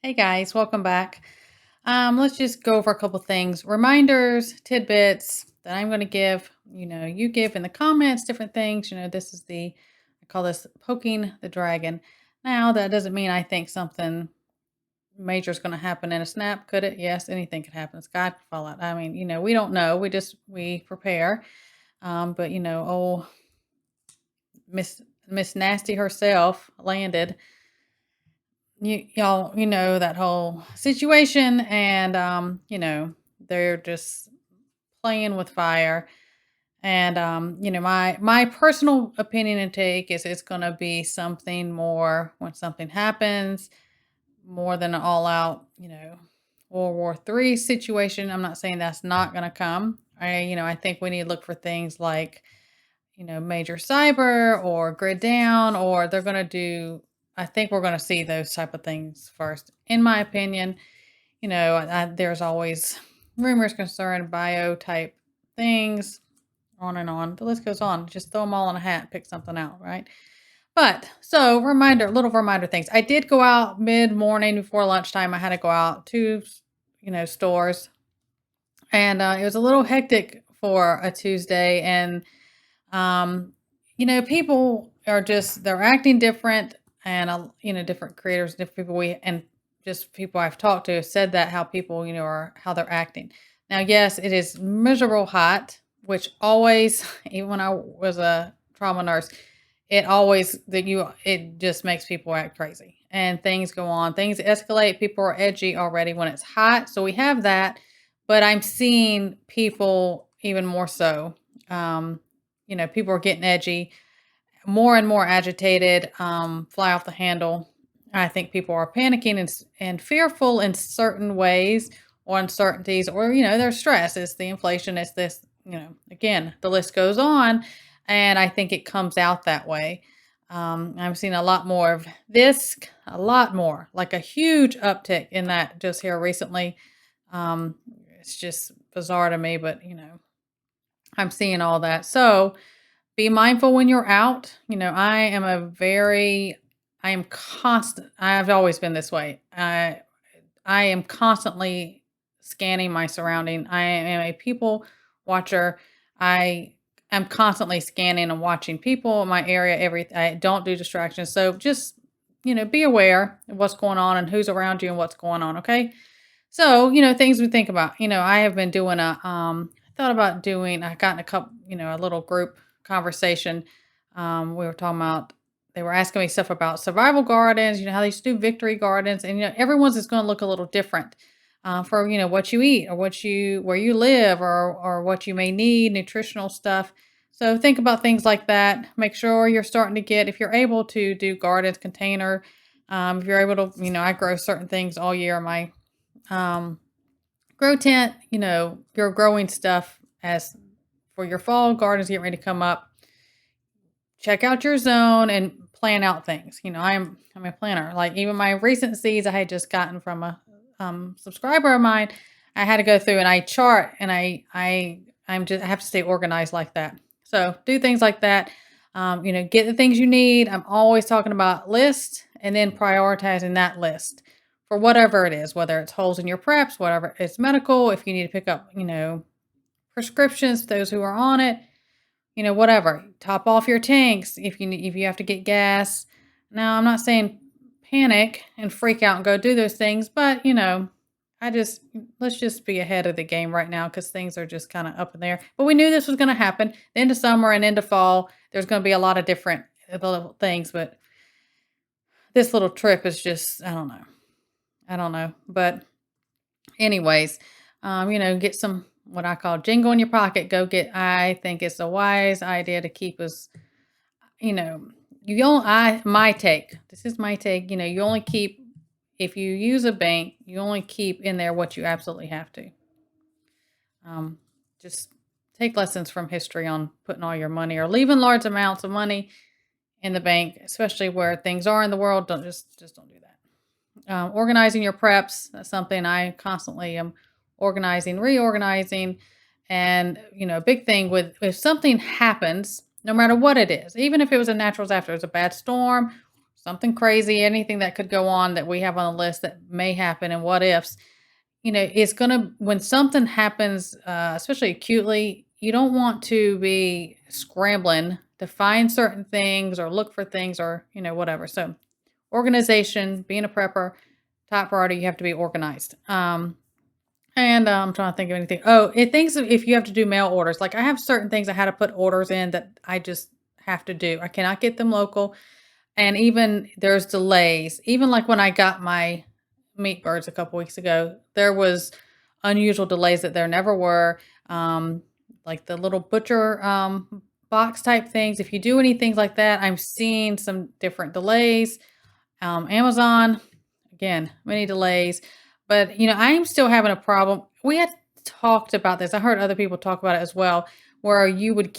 Hey guys, welcome back. Let's just go over a couple things. Reminders, tidbits that I'm going to give. You give in the comments different things. This is I call this poking the dragon. Now, that doesn't mean I think something major is going to happen in a snap. Could it? Yes, anything could happen. Sky could fall out. I mean, we don't know. We prepare. But oh, Miss Nasty herself landed y'all, that whole situation, and they're just playing with fire. And my personal opinion and take is it's going to be something more when something happens, more than an all out, World War III situation. I'm not saying that's not going to come. I think we need to look for things like major cyber or grid down, or they're going to do, I think we're going to see those type of things first. In my opinion, there's always rumors concerning bio type things, on and on. The list goes on. Just throw them all in a hat, pick something out, right? But so little reminder things. I did go out mid morning before lunchtime. I had to go out to, stores, and it was a little hectic for a Tuesday. And um, people are they're acting different, and different creators, different people and just people I've talked to have said that how people, are how they're acting. Now, yes, it is miserable hot, which always, even when I was a trauma nurse, it just makes people act crazy and things go on, things escalate. People are edgy already when it's hot. So we have that, but I'm seeing people even more so. Um, people are getting edgy, more and more agitated, fly off the handle. I think people are panicking and fearful in certain ways or uncertainties, or, their stress. It's the inflation. It's this, again, the list goes on. And I think it comes out that way. I'm seeing a lot more of this, a lot more, like a huge uptick in that just here recently. Um, it's just bizarre to me, but, I'm seeing all that. So, be mindful when you're out. I am constant. I've always been this way. I am constantly scanning my surrounding. I am a people watcher. I am constantly scanning and watching people in my area. I don't do distractions. So just, be aware of what's going on and who's around you and what's going on. Okay. So, things we think about. I have been doing I thought about doing, I got in a couple, a little group conversation. We were talking about, they were asking me stuff about survival gardens, how they used to do victory gardens. And, everyone's is going to look a little different for, what you eat or where you live, or what you may need, nutritional stuff. So think about things like that. Make sure you're starting to get, if you're able to do gardens, container, if you're able to, I grow certain things all year in my um, grow tent. You're growing stuff as for your fall gardens getting ready to come up. Check out your zone and plan out things. I'm a planner. Like even my recent seeds I had just gotten from a subscriber of mine, I had to go through and I chart, and I have to stay organized like that. So do things like that. Get the things you need. I'm always talking about list and then prioritizing that list for whatever it is, whether it's holes in your preps, whatever it's medical, if you need to pick up, prescriptions, those who are on it, whatever. Top off your tanks if you have to get gas. Now, I'm not saying panic and freak out and go do those things, but let's just be ahead of the game right now because things are just kind of up in there. But we knew this was going to happen. The end of summer and into fall, there's going to be a lot of different little things, but this little trip is just, I don't know. I don't know. But anyways, get some what I call jingle in your pocket. I think it's a wise idea to keep us, you know, my take. This is my take. You only keep, if you use a bank, you only keep in there what you absolutely have to. Just take lessons from history on putting all your money or leaving large amounts of money in the bank, especially where things are in the world. Just don't do that. Organizing your preps, that's something I constantly am organizing, reorganizing. And, a big thing with, if something happens, no matter what it is, even if it was a natural disaster, it was a bad storm, something crazy, anything that could go on that we have on the list that may happen and what ifs, it's gonna when something happens, especially acutely, you don't want to be scrambling to find certain things or look for things or, whatever. So organization, being a prepper, top priority, you have to be organized. And I'm trying to think of anything. Oh, it thinks if you have to do mail orders, like I have certain things I had to put orders in that I just have to do. I cannot get them local. And even there's delays. Even like when I got my meat birds a couple weeks ago, there was unusual delays that there never were. Like the little butcher box type things. If you do anything like that, I'm seeing some different delays. Amazon, again, many delays. But, I am still having a problem. We had talked about this. I heard other people talk about it as well, where you would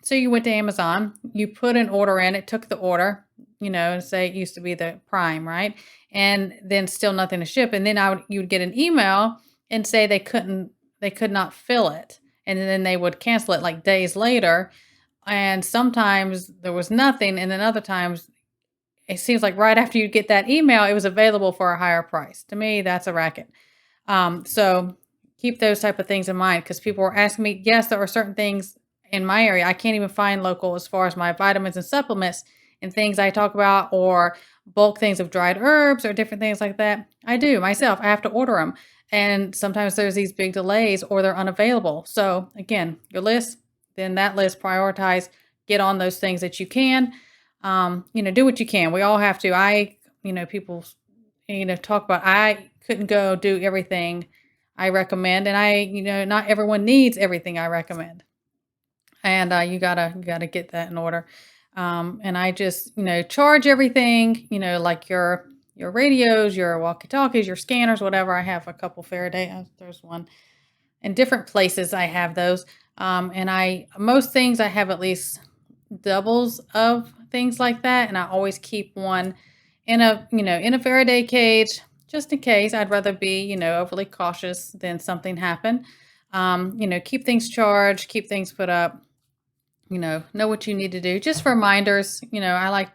so you went to Amazon, you put an order in, it took the order, say it used to be the Prime, right? And then still nothing to ship. And then you would get an email and say they could not fill it. And then they would cancel it like days later. And sometimes there was nothing. And then other times it seems like right after you get that email, it was available for a higher price. To me, that's a racket. So keep those type of things in mind because people were asking me, yes, there are certain things in my area I can't even find local as far as my vitamins and supplements and things I talk about or bulk things of dried herbs or different things like that. I do myself. I have to order them. And sometimes there's these big delays or they're unavailable. So again, your list, then that list prioritize, get on those things that you can. Do what you can. We all have to. People, talk about, I couldn't go do everything I recommend. And not everyone needs everything I recommend. And, you gotta get that in order. And I just, charge everything, like your radios, your walkie-talkies, your scanners, whatever. I have a couple Faraday. There's one in different places. I have those. And most things I have at least doubles of things like that, and I always keep one in a Faraday cage just in case. I'd rather be overly cautious than something happen. Keep things charged, keep things put up. Know what you need to do. Just reminders. I like.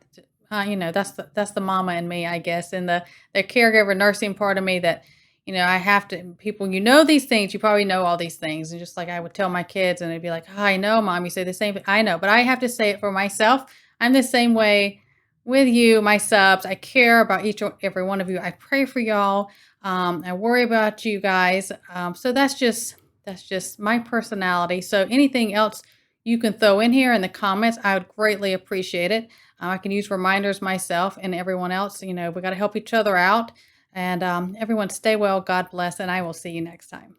That's the mama in me, I guess, and the caregiver nursing part of me that. I have to, people, these things, you probably know all these things. And just like I would tell my kids and they'd be like, oh, I know, mom, you say the same thing. I know, but I have to say it for myself. I'm the same way with you, my subs. I care about every one of you. I pray for y'all. I worry about you guys. So that's just my personality. So anything else you can throw in here in the comments, I would greatly appreciate it. I can use reminders myself and everyone else. We got to help each other out. And everyone stay well, God bless, and I will see you next time.